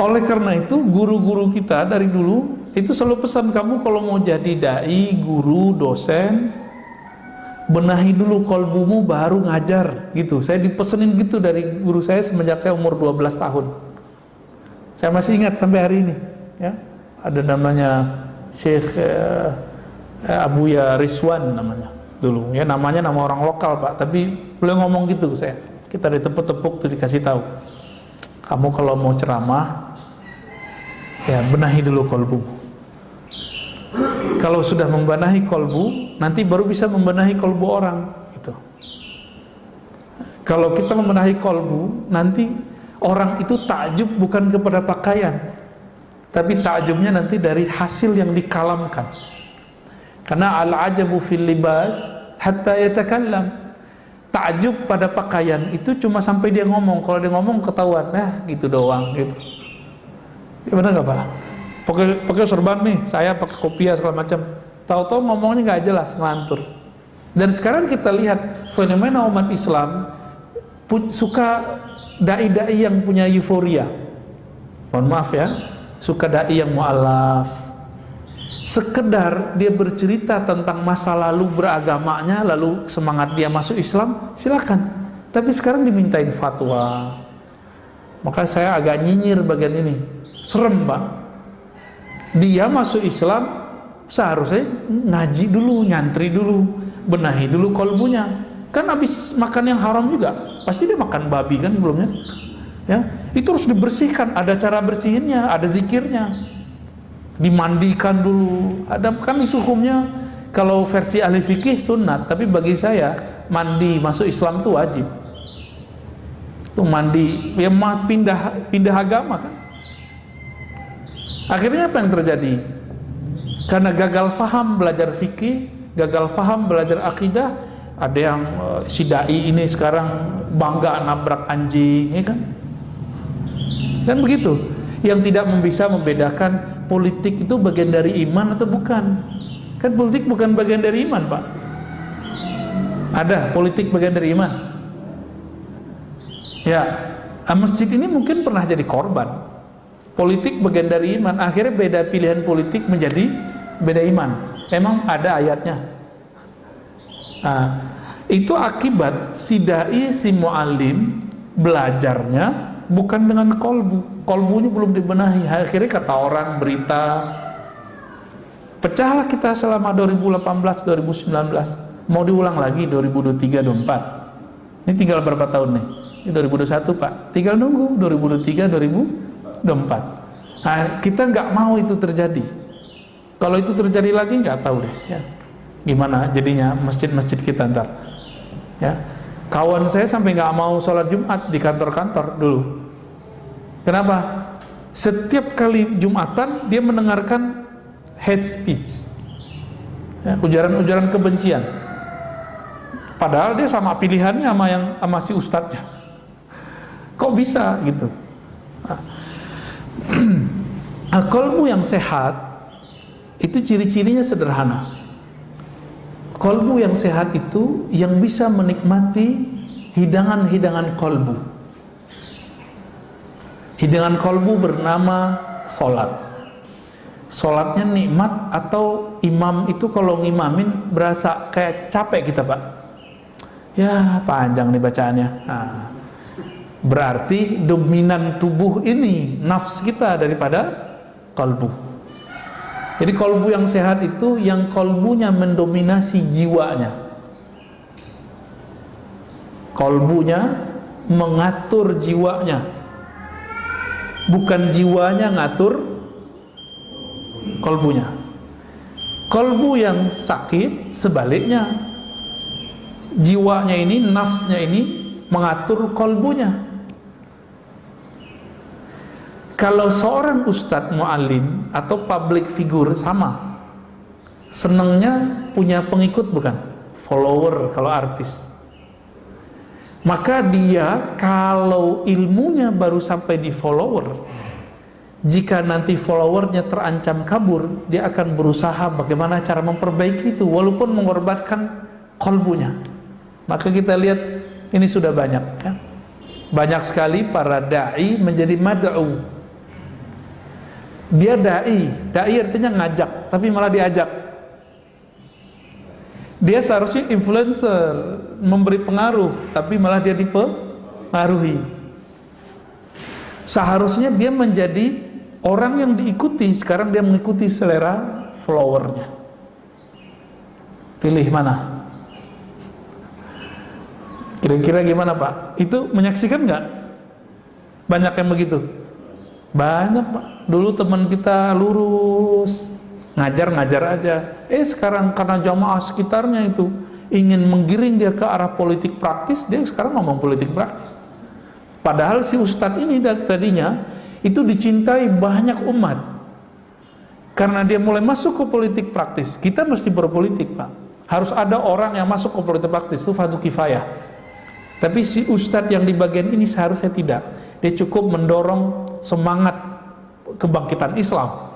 Oleh karena itu, guru-guru kita dari dulu itu selalu pesan, kamu kalau mau jadi dai, guru, dosen, benahi dulu kolbumu baru ngajar, gitu. Saya dipesenin gitu dari guru saya semenjak saya umur 12 tahun. Saya masih ingat sampai hari ini ya. Ada namanya Syekh Abuya Rizwan namanya dulu ya, namanya nama orang lokal, Pak, tapi beliau ngomong gitu ke saya. Kita ditepuk-tepuk tuh, dikasih tahu, kamu kalau mau ceramah ya benahi dulu kolbu. Kalau sudah membenahi kolbu, nanti baru bisa membenahi kolbu orang gitu. Kalau kita membenahi kolbu, nanti orang itu takjub bukan kepada pakaian, tapi takjubnya nanti dari hasil yang dikalamkan. Karena al-ajabu fil libas hatta yatakallam. Takjub pada pakaian itu cuma sampai dia ngomong. Kalau dia ngomong ketahuan, nah gitu doang gitu. Ya benar nggak, Pak? Pakai serban nih, saya pakai kopiah segala macam. Tahu-tahu ngomongnya nggak jelas, ngelantur. Dan sekarang kita lihat fenomena umat Islam suka dai-dai yang punya euforia. Mohon maaf ya, suka dai yang mu'alaf. Sekedar dia bercerita tentang masa lalu beragamanya, lalu semangat dia masuk Islam, silakan. Tapi sekarang dimintain fatwa. Maka saya agak nyinyir bagian ini. Serem, Pak. Dia masuk Islam seharusnya ngaji dulu, nyantri dulu, benahi dulu kolbunya. Kan habis makan yang haram juga, pasti dia makan babi kan sebelumnya. Ya, itu harus dibersihkan, ada cara bersihinnya, ada zikirnya. Dimandikan dulu. Ada kan itu hukumnya, kalau versi ahli fikih sunat, tapi bagi saya mandi masuk Islam itu wajib. Itu mandi, ya pindah agama kan. Akhirnya apa yang terjadi? Karena gagal faham belajar fikih, gagal faham belajar akidah, ada yang si dai ini sekarang bangga nabrak anjing, ya kan? Kan begitu. Yang tidak bisa membedakan politik itu bagian dari iman atau bukan. Kan politik bukan bagian dari iman, Pak. Ada politik bagian dari iman. Ya, masjid ini mungkin pernah jadi korban. Politik bagian dari iman, akhirnya beda pilihan politik menjadi beda iman. Emang ada ayatnya. Nah, itu akibat si dai, si muallim belajarnya bukan dengan kolbu. Kolbunya belum dibenahi. Akhirnya kata orang, berita, pecahlah kita selama 2018-2019. Mau diulang lagi 2023-2024. Ini tinggal berapa tahun nih? Ini 2021, Pak. Tinggal nunggu 2023-2024. Nah, kita nggak mau itu terjadi. Kalau itu terjadi lagi nggak tahu deh ya, gimana jadinya masjid-masjid kita ntar ya. Kawan saya sampai nggak mau sholat Jumat di kantor-kantor dulu. Kenapa? Setiap kali Jumatan dia mendengarkan hate speech ya, ujaran-ujaran kebencian, padahal dia sama pilihannya sama si ustadznya. Kok bisa gitu? Kolbu yang sehat itu ciri-cirinya sederhana. Kolbu yang sehat itu yang bisa menikmati hidangan-hidangan kolbu. Hidangan kolbu bernama sholat. Sholatnya nikmat, atau imam itu kalau ngimamin berasa kayak capek kita, Pak. Ya panjang nih bacaannya. Nah, Berarti dominan tubuh ini nafs kita daripada kalbu. Jadi kalbu yang sehat itu yang kalbunya mendominasi jiwanya. Kalbunya mengatur jiwanya, bukan jiwanya ngatur kalbunya. Kalbu yang sakit sebaliknya, jiwanya ini, nafsnya ini mengatur kalbunya. Kalau seorang ustadz mu'alim atau public figure sama, senangnya punya pengikut bukan? Follower kalau artis. Maka dia kalau ilmunya baru sampai di follower, jika nanti followernya terancam kabur, dia akan berusaha bagaimana cara memperbaiki itu walaupun mengorbankan kalbunya. Maka kita lihat ini sudah banyak ya. Banyak sekali para da'i menjadi mad'u. Dia da'i artinya ngajak, tapi malah diajak. Dia seharusnya influencer, memberi pengaruh, tapi malah dia dipengaruhi. Seharusnya dia menjadi orang yang diikuti, sekarang dia mengikuti selera followernya. Pilih mana? Kira-kira gimana Pak? Itu menyaksikan nggak? Banyak yang begitu? Banyak Pak. Dulu teman kita lurus, ngajar aja. Sekarang karena jamaah sekitarnya itu ingin menggiring dia ke arah politik praktis, dia sekarang ngomong politik praktis. Padahal si ustadz ini tadinya itu dicintai banyak umat. Karena dia mulai masuk ke politik praktis, kita mesti berpolitik Pak. Harus ada orang yang masuk ke politik praktis, itu fardu kifayah. Tapi si ustadz yang di bagian ini seharusnya tidak. Dia cukup mendorong semangat kebangkitan Islam.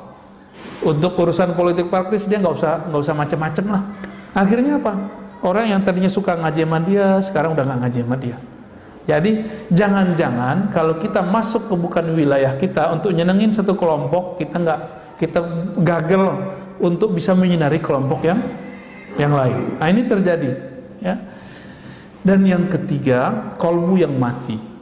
Untuk urusan politik praktis dia nggak usah macam-macam lah. Akhirnya apa? Orang yang tadinya suka ngaji sama dia sekarang udah nggak ngaji sama dia. Jadi jangan-jangan kalau kita masuk ke bukan wilayah kita untuk nyenengin satu kelompok, kita gagal untuk bisa menyinari kelompok yang lain. Nah, ini terjadi ya. Dan yang ketiga, kalbu yang mati.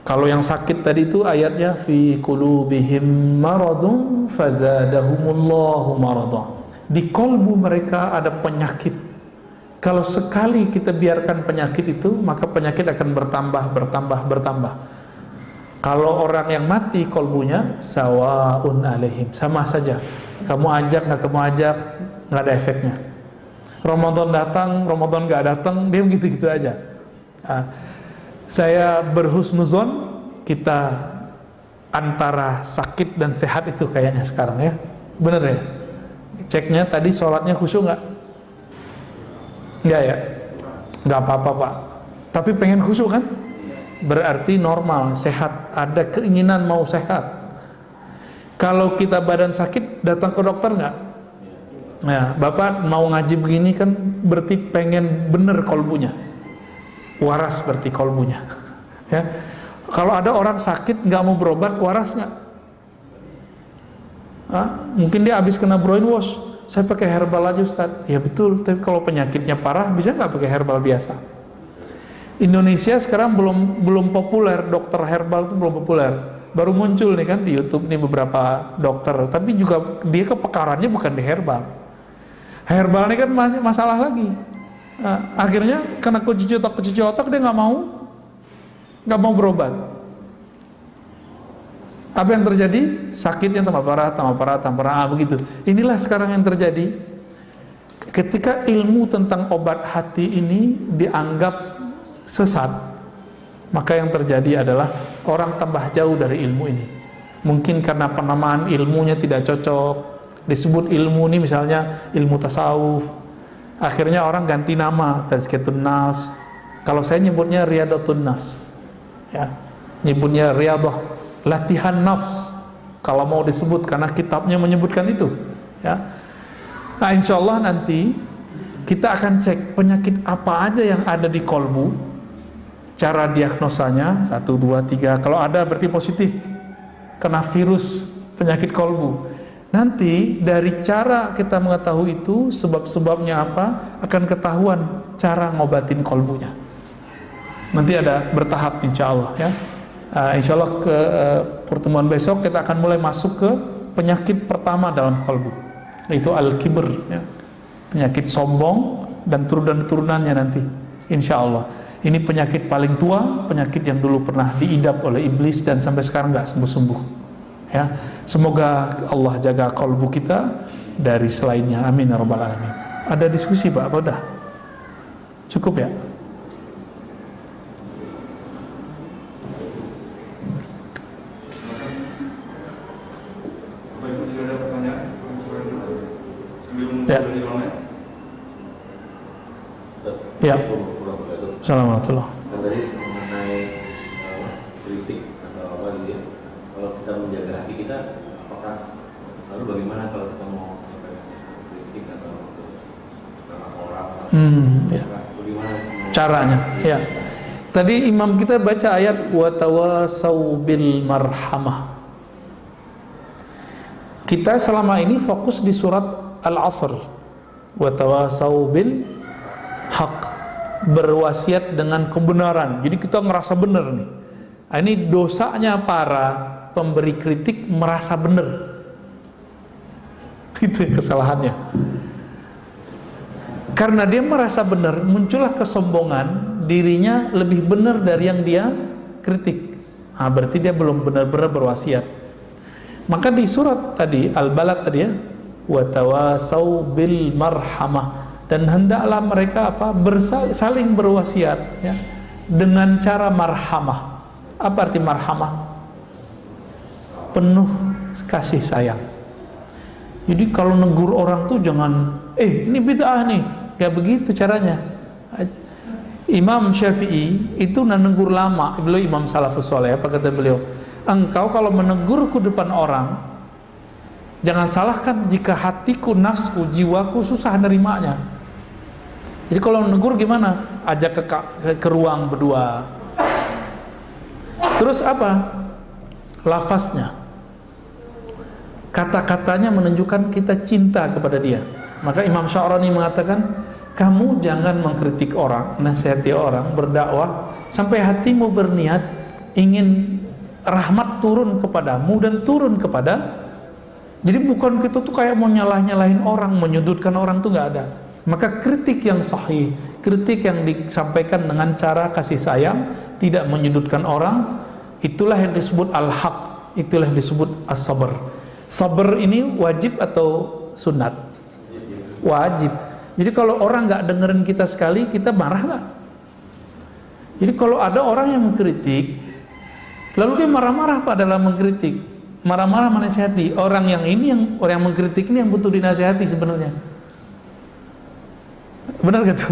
Kalau yang sakit tadi itu ayatnya fi qulubihim maradun fazadahumullahu marada. Di kalbu mereka ada penyakit. Kalau sekali kita biarkan penyakit itu, maka penyakit akan bertambah. Kalau orang yang mati kalbunya, sawaun alaihim, sama saja. Kamu ajak nggak kamu ajak, nggak ada efeknya. Ramadan datang, Ramadan nggak datang, dia begitu-gitu aja. Nah, saya berhusnuzon kita antara sakit dan sehat itu kayaknya sekarang ya. Bener ya? Ceknya tadi sholatnya khusyuk nggak? Nggak ya? Nggak apa-apa Pak. Tapi pengen khusyuk kan? Berarti normal, sehat, ada keinginan mau sehat. Kalau kita badan sakit datang ke dokter nggak? Nah, Bapak mau ngaji begini kan berarti pengen bener kalbunya. Waras berarti kalbunya ya. Kalau ada orang sakit nggak mau berobat, waras nggak? Mungkin dia habis kena brainwash, saya pakai herbal aja Ustaz. Ya betul, tapi kalau penyakitnya parah bisa nggak pakai herbal biasa? Indonesia sekarang belum populer, dokter herbal itu belum populer. Baru muncul nih kan di YouTube nih beberapa dokter, tapi juga dia kepekarannya bukan di herbal. Herbal ini kan masalah lagi. Akhirnya kena kucuci otak dia nggak mau berobat. Apa yang terjadi? Sakitnya tambah parah begitu. Inilah sekarang yang terjadi. Ketika ilmu tentang obat hati ini dianggap sesat, maka yang terjadi adalah orang tambah jauh dari ilmu ini. Mungkin karena penamaan ilmunya tidak cocok, disebut ilmu ini misalnya ilmu tasawuf. Akhirnya orang ganti nama, tazkiyatun nafs. Kalau saya nyebutnya riyadatun nafs ya, nyebutnya riyadah, latihan nafs kalau mau disebut, karena kitabnya menyebutkan itu ya. Nah insyaallah nanti kita akan cek penyakit apa aja yang ada di kolbu, cara diagnosanya 1, 2, 3. Kalau ada berarti positif kena virus penyakit kolbu. Nanti dari cara kita mengetahui itu sebab-sebabnya apa, akan ketahuan cara ngobatin kolbunya. Nanti ada bertahap insya Allah ya. Insya Allah ke pertemuan besok kita akan mulai masuk ke penyakit pertama dalam kalbu, yaitu al-kibr ya. Penyakit sombong dan turunan-turunannya nanti insya Allah. Ini penyakit paling tua, penyakit yang dulu pernah diidap oleh iblis dan sampai sekarang nggak sembuh-sembuh ya. Semoga Allah jaga kalbu kita dari selainnya, amin ya rabbal alamin. Ada diskusi Pak, apa udah? Cukup ya? Ya. Assalamualaikum. Tadi mengenai kritik atau apa gitu ya. Kalau kita menjaga hati kita, apakah lalu bagaimana kalau kita mau kritik atau sama orang? Ya. Bagaimana caranya? Ya. Tadi imam kita baca ayat wa tawasau bil marhamah. Kita selama ini fokus di surat Al-Asr. Wa tawasau bil haq, berwasiat dengan kebenaran. Jadi kita ngerasa benar nih. Nah, ini dosanya para pemberi kritik merasa benar. Itu kesalahannya. Karena dia merasa benar, muncullah kesombongan, dirinya lebih benar dari yang dia kritik. Nah, berarti dia belum benar-benar berwasiat. Maka di surat tadi Al-Balad tadi ya, wa tawasau bil marhamah, dan hendaklah mereka saling berwasiat ya, dengan cara marhamah. Apa arti marhamah? Penuh kasih sayang. Jadi kalau negur orang tuh jangan ini bid'ah nih, gak begitu caranya. Imam Syafi'i itu negur lama, beliau imam salafus soleh. Apa kata beliau? Engkau kalau menegurku depan orang, jangan salahkan jika hatiku, nafsku, jiwaku susah nerimanya. Jadi kalau menegur gimana? Ajak ke ruang berdua. Terus apa? Lafaznya, kata-katanya menunjukkan kita cinta kepada dia. Maka Imam Sya'rani mengatakan, kamu jangan mengkritik orang, nasihati orang, berdakwah sampai hatimu berniat ingin rahmat turun kepadamu dan turun kepada. Jadi bukan kita tuh kayak mau nyalahin orang, menyudutkan orang tuh nggak ada. Maka kritik yang sahih, kritik yang disampaikan dengan cara kasih sayang, tidak menyudutkan orang, itulah yang disebut al-haq, itulah yang disebut as-sabr. Sabr ini wajib atau sunat? Wajib. Jadi kalau orang nggak dengerin kita sekali, kita marah nggak? Jadi kalau ada orang yang mengkritik, lalu dia marah-marah dalam mengkritik, marah-marah menasihati, orang yang orang yang mengkritik ini yang butuh dinasihati sebenarnya. Benar gitu?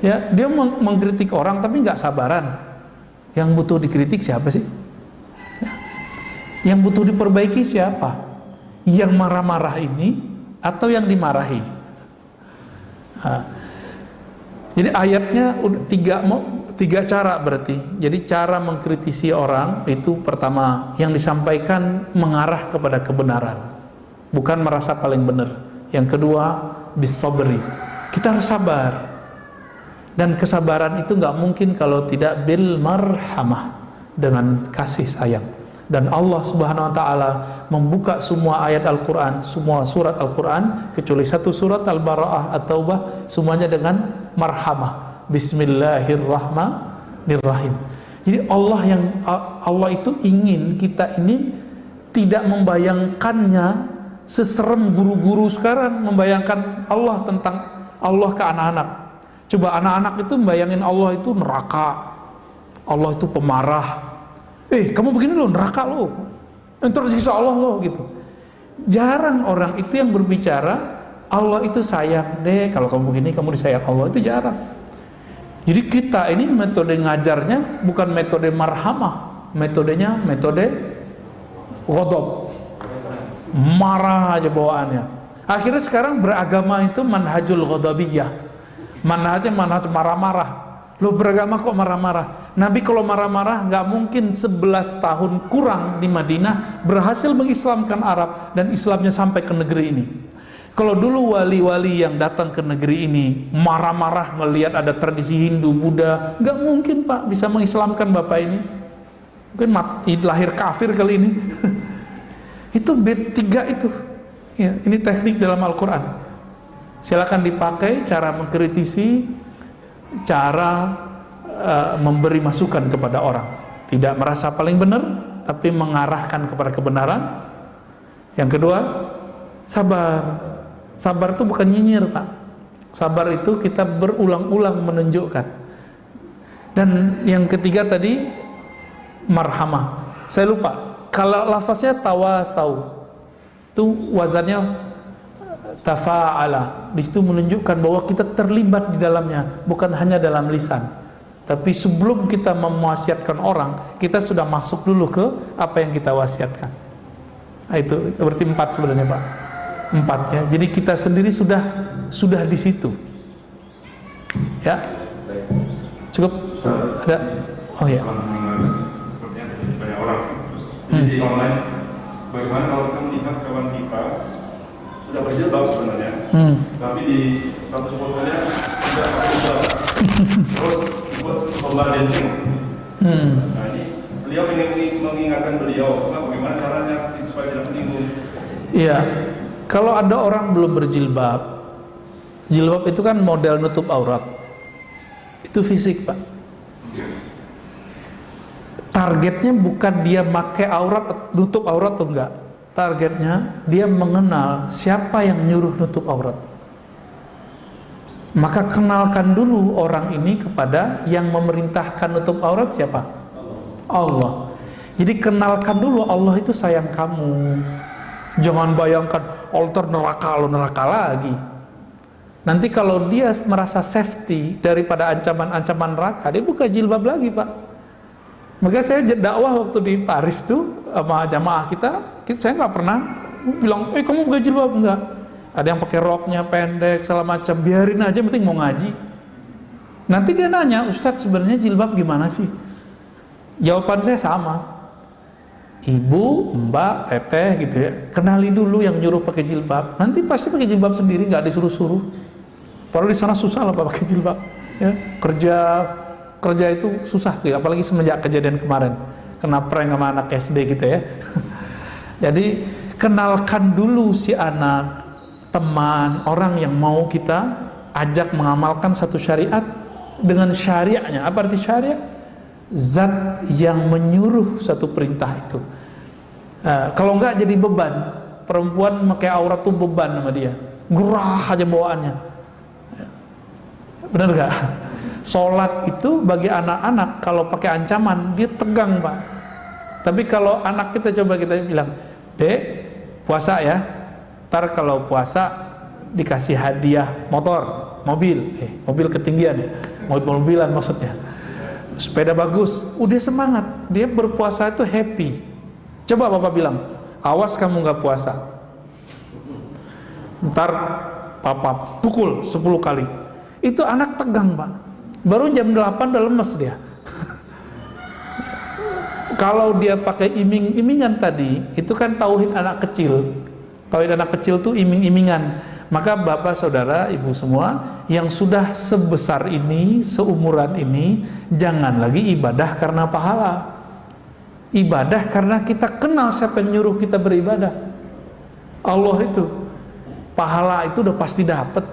Ya, dia mengkritik orang tapi nggak sabaran. Yang butuh dikritik siapa sih? Ya. Yang butuh diperbaiki siapa? Yang marah-marah ini atau yang dimarahi? Nah, jadi ayatnya tiga cara berarti. Jadi cara mengkritisi orang itu pertama yang disampaikan mengarah kepada kebenaran, bukan merasa paling benar. Yang kedua bisabri, kita harus sabar, dan kesabaran itu nggak mungkin kalau tidak bil marhamah, dengan kasih sayang. Dan Allah Subhanahu wa taala membuka semua ayat Al-Qur'an, semua surat Al-Qur'an kecuali satu surat Al-Bara'ah At-Taubah, semuanya dengan marhamah. Bismillahirrahmanirrahim. Jadi Allah itu ingin kita ini tidak membayangkannya seserem guru-guru sekarang membayangkan Allah tentang Allah ke anak-anak. Coba anak-anak itu membayangin Allah itu neraka, Allah itu pemarah. Kamu begini loh, neraka loh, entar siksa Allah loh gitu. Jarang orang itu yang berbicara Allah itu sayang deh, kalau kamu begini kamu disayang Allah, itu jarang. Jadi kita ini metode ngajarnya bukan metode marhamah, metodenya metode ghadab, marah aja bawaannya. Akhirnya sekarang beragama itu manhajul ghadabiyah, manhaj marah-marah. Lo beragama kok marah-marah? Nabi kalau marah-marah nggak mungkin 11 tahun kurang di Madinah berhasil mengislamkan Arab dan Islamnya sampai ke negeri ini. Kalau dulu wali-wali yang datang ke negeri ini marah-marah ngelihat ada tradisi Hindu, Buddha, nggak mungkin Pak bisa mengislamkan Bapak ini. Mungkin mati, lahir kafir kali ini. Itu B3 itu. Ya, ini teknik dalam Al-Quran. Silakan dipakai cara mengkritisi, cara memberi masukan kepada orang. Tidak merasa paling benar, tapi mengarahkan kepada kebenaran. Yang kedua, sabar. Sabar itu bukan nyinyir Pak. Sabar itu kita berulang-ulang menunjukkan. Dan yang ketiga tadi marhamah. Saya lupa. Kalau lafaznya tawasau, itu wazannya tafa'ala. Di situ menunjukkan bahwa kita terlibat di dalamnya, bukan hanya dalam lisan. Tapi sebelum kita mewasiatkan orang, kita sudah masuk dulu ke apa yang kita wasiatkan. Nah, itu berarti 4 sebenarnya Pak. 4 ya. Jadi kita sendiri sudah di situ. Ya. Cukup? Ada? Oh ya. Sepertinya ada banyak orang. Di online, bagaimana kalau kita melihat kawan kita sudah berjilbab sebenarnya, tapi di status fotonya tidak pakai jilbab, terus buat lomba dancing. Nah ini beliau ingin mengingatkan beliau, bagaimana caranya supaya tidak menyinggung. Iya. Kalau ada orang belum berjilbab, jilbab itu kan model nutup aurat. Itu fisik Pak. Targetnya bukan dia pakai aurat, nutup aurat atau enggak. Targetnya dia mengenal siapa yang nyuruh nutup aurat. Maka kenalkan dulu orang ini kepada yang memerintahkan nutup aurat siapa? Allah. Jadi kenalkan dulu Allah itu sayang kamu. Jangan bayangkan altar neraka, lo neraka lagi. Nanti kalau dia merasa safety daripada ancaman-ancaman neraka, dia buka jilbab lagi Pak. Maka saya dakwah waktu di Paris tuh sama jamaah kita saya nggak pernah bilang, kamu buka jilbab, enggak. Ada yang pakai roknya pendek, segala macam, biarin aja, penting mau ngaji. Nanti dia nanya, Ustadz sebenarnya jilbab gimana sih? Jawaban saya sama. Ibu, mbak, teteh gitu ya, kenali dulu yang nyuruh pakai jilbab. Nanti pasti pakai jilbab sendiri, nggak disuruh-suruh. Padahal di sana susah lah Pak pakai jilbab. Ya, kerja itu susah, apalagi semenjak kejadian kemarin, kena prank sama anak SD gitu ya. Jadi kenalkan dulu si anak, teman, orang yang mau kita ajak mengamalkan satu syariat dengan syariatnya. Apa arti syariat? Zat yang menyuruh satu perintah itu. Kalau enggak jadi beban. Perempuan pakai aurat tuh beban sama dia, gerah aja bawaannya. Benar gak? Sholat itu bagi anak-anak kalau pakai ancaman dia tegang Pak. Tapi kalau anak kita coba kita bilang, Dek puasa ya, ntar kalau puasa dikasih hadiah motor, mobil ketinggian ya, mobil-mobilan maksudnya, sepeda bagus, udah semangat, dia berpuasa itu happy. Coba Bapak bilang, awas kamu gak puasa, ntar Papa pukul 10 kali. Itu anak tegang Pak, baru jam 8 udah lemes dia. Kalau dia pakai iming-imingan tadi, itu kan tauhid anak kecil. Tauhid anak kecil tuh iming-imingan. Maka bapak, saudara, ibu semua yang sudah sebesar ini, seumuran ini, jangan lagi ibadah karena pahala. Ibadah karena kita kenal siapa yang nyuruh kita beribadah. Allah itu. Pahala itu udah pasti dapat.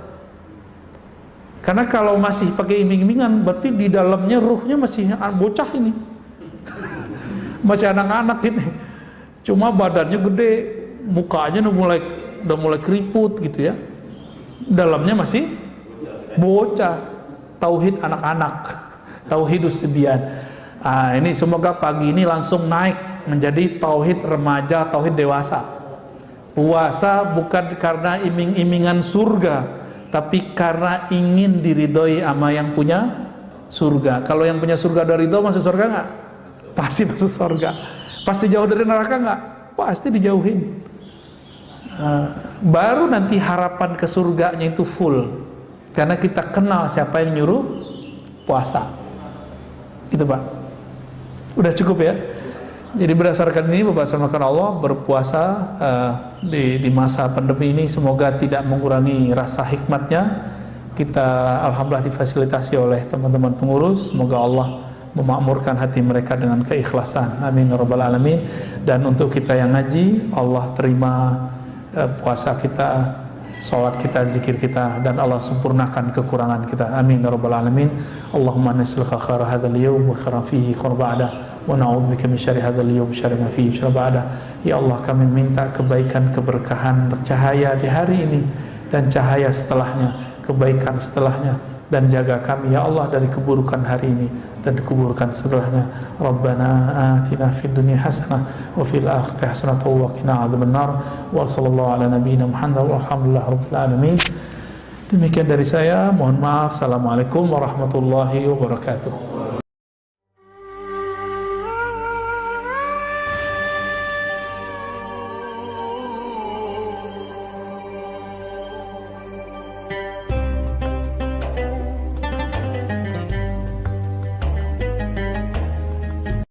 Karena kalau masih pakai iming-imingan, berarti di dalamnya ruhnya masih bocah ini. Masih anak-anak ini, cuma badannya gede, mukanya udah mulai keriput gitu ya, dalamnya masih bocah. Tauhid anak-anak, tauhidus sibyan. Ini semoga pagi ini langsung naik menjadi tauhid remaja, tauhid dewasa. Puasa bukan karena iming-imingan surga, tapi karena ingin diridhoi sama yang punya surga. Kalau yang punya surga dari ridho, masuk surga nggak? Pasti masuk surga. Pasti jauh dari neraka nggak? Pasti dijauhin. Baru nanti harapan ke surganya itu full, karena kita kenal siapa yang nyuruh puasa. Gitu Pak. Udah cukup ya? Jadi berdasarkan ini Bapak Subhanahu Allah, berpuasa di masa pandemi ini semoga tidak mengurangi rasa hikmatnya. Kita alhamdulillah difasilitasi oleh teman-teman pengurus, semoga Allah memakmurkan hati mereka dengan keikhlasan, amin ya rabbal alamin. Dan untuk kita yang ngaji, Allah terima puasa kita, salat kita, zikir kita, dan Allah sempurnakan kekurangan kita, amin ya rabbal alamin. Allahumma nas'aluka khaira hadzal yawm wa khairan fihi khairan ba'da wa na'udzubika min syarri hadzal yawm syarri ma fihi syarri ba'da. Ya Allah, kami minta kebaikan, keberkahan, cahaya di hari ini dan cahaya setelahnya, kebaikan setelahnya, dan jaga kami ya Allah dari keburukan hari ini dan keburukan setelahnya. Rabbana atina fid dunya hasanah wa fil akhirati hasanah wa qina adzabannar. Wa sallallahu ala nabiyyina Muhammad walhamdulillahi rabbil alamin. Demikian dari saya, mohon maaf. Assalamualaikum warahmatullahi wabarakatuh.